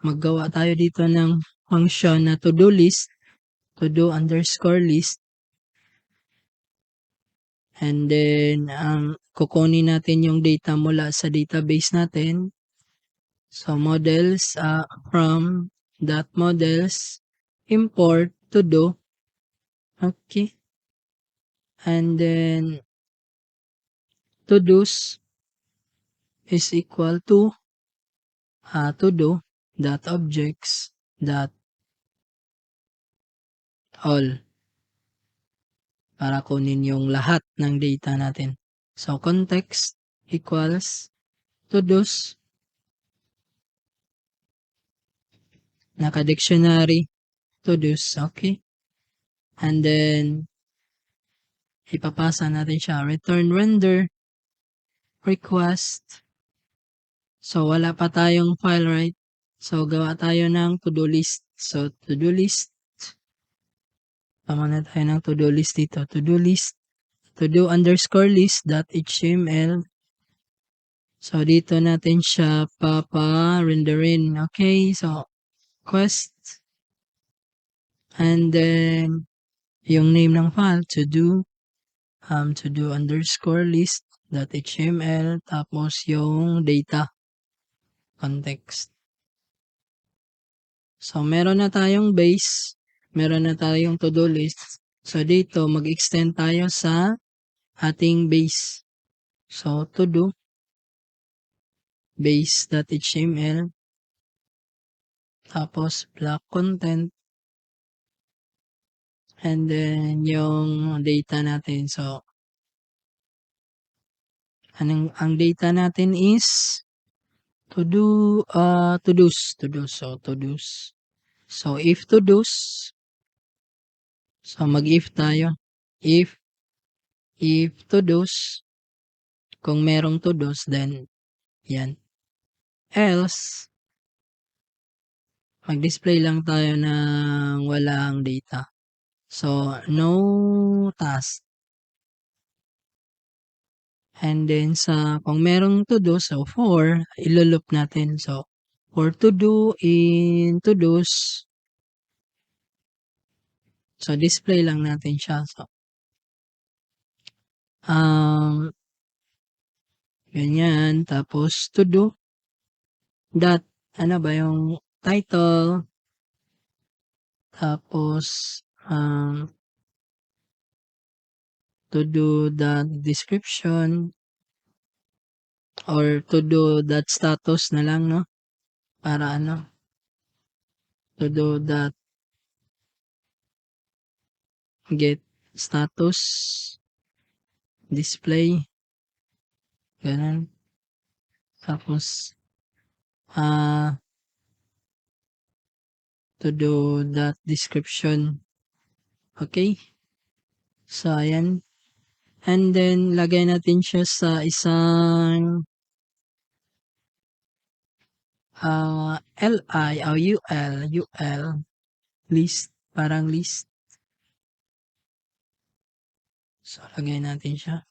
maggawa tayo dito ng function na to-do list, to-do underscore list. And then, kukunin natin yung data mula sa database natin. So, models, from dot models, import to-do. Okay. And then, to-dos is equal to to-do dot objects dot all para kunin yung lahat ng data natin. So, context equals to-dos naka-dictionary to-dos. Okay. And then, ipapasa natin siya. Return render request. So, wala pa tayong file, right? So, gawa tayo ng to-do list. So, to-do list. Tama na tayo ng to-do list dito. To-do list. To-do underscore list .html. So, dito natin siya papa-renderin. Okay, so, quest. And then, yung name ng file, to-do underscore list .html. Tapos, yung data. Context. So, meron na tayong base. Meron na tayong to-do list. So, dito, mag-extend tayo sa ating base. So, to-do base.html. Tapos, block content. And then, yung data natin. So, ang data natin is to-do, to-dos. So, to-dos. So, if to-dos, so, mag-if tayo. If to-dos, kung merong to-dos, then, yan. Else, mag-display lang tayo ng walang data. So, no task. And then, kung merong to-do, so, for, iloloop natin. So, for to-do in to-dos, so, display lang natin siya. So, ganyan. Tapos, to-do, dot, ano ba yung title, tapos, to-do dot description, or to-do dot status na lang, no? Para ano, to-do dot get status, display, ganun. Tapos, to-do dot description. Okay? So, ayan. And then, lagay natin siya sa isang LI o UL list, parang list. So, lagay natin siya.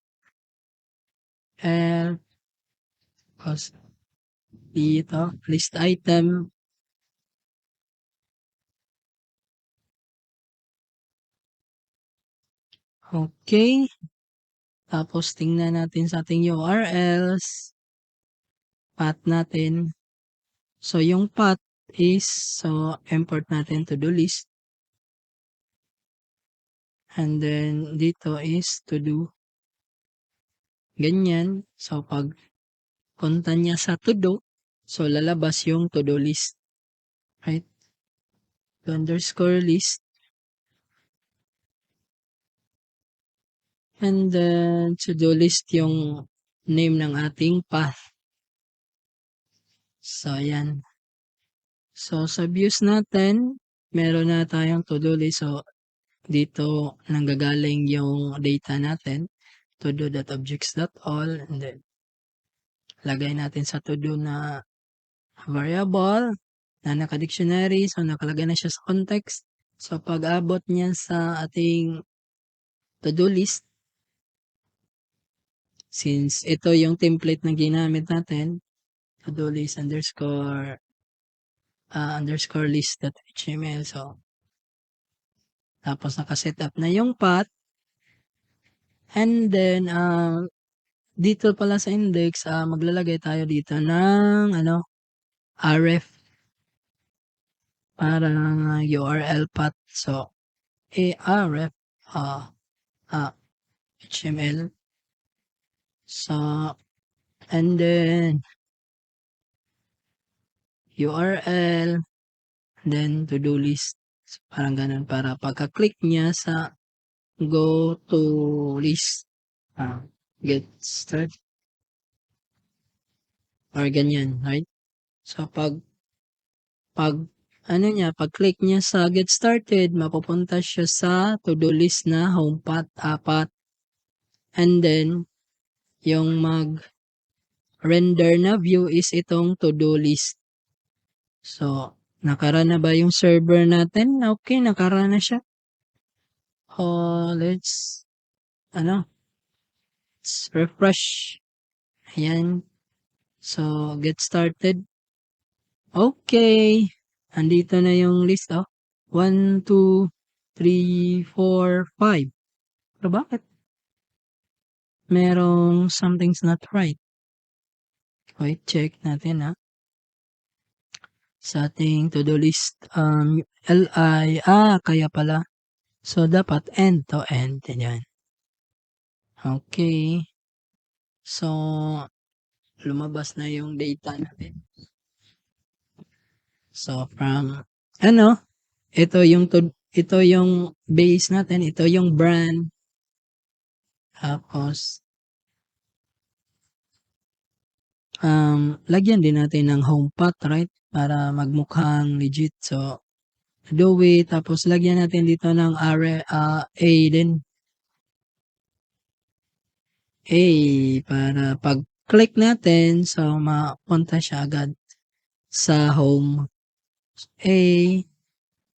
Cause dito, list item. Okay. Tapos, tingnan natin sa ating URLs. Path natin. So, yung path is, so, import natin to do list. And then, dito is to do. Ganyan. So, pag punta niya sa to do, so, lalabas yung to do list. Right? To underscore list. And then, to do list yung name ng ating path. So, ayan. So, sa views natin, meron na tayong to-do list. So, dito nanggagaling yung data natin. To-do.objects.all. And then, lagay natin sa to-do na variable na naka-dictionary. So, nakalagay na siya sa context. So, pag-abot niya sa ating to-do list, since ito yung template na ginamit natin, to-do list underscore underscore list.html. So, tapos nakaset up na yung path. And then, dito pala sa index, maglalagay tayo dito ng ref para URL path. So, aref HTML. So, and then URL, then to-do list. So, parang ganun para pagka-click niya sa go to list, get started, or ganyan, right? So, pag pag-click niya sa get started, mapupunta siya sa to-do list na home path, apat. And then, yung mag-render na view is itong to-do list. So, nakaraan na ba yung server natin? Okay, nakaraan na siya. Let's refresh. Ayan. So, get started. Okay. Andito na yung list, 1, 2, 3, 4, 5. Pero bakit? Merong something's not right. Wait, check natin, sa ating to-do list, li, kaya pala. So, dapat end to end. Yan. Okay. So, lumabas na yung data natin. So, from, ito yung base natin, ito yung brand. Tapos, lagyan din natin ng home path, right? Para magmukhang legit. So, do it. Tapos, lagyan natin dito ng A din. A, para pag-click natin, so, mapunta siya agad sa home. A,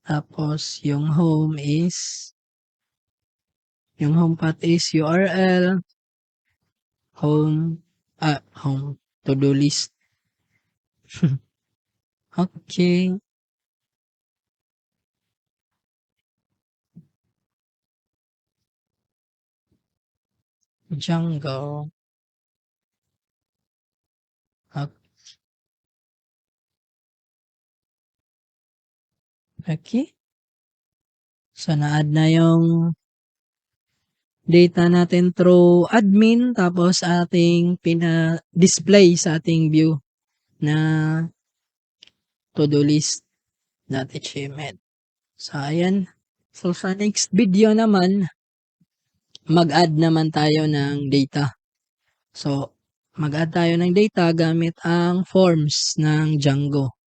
tapos, yung home path is URL, home, to-do list. Okay. Django. Okay. So, na-add na yung data natin through admin, tapos ating pina-display sa ating view na to-do list.html. So, ayan. So, sa next video naman, mag-add naman tayo ng data. So, mag-add tayo ng data gamit ang forms ng Django.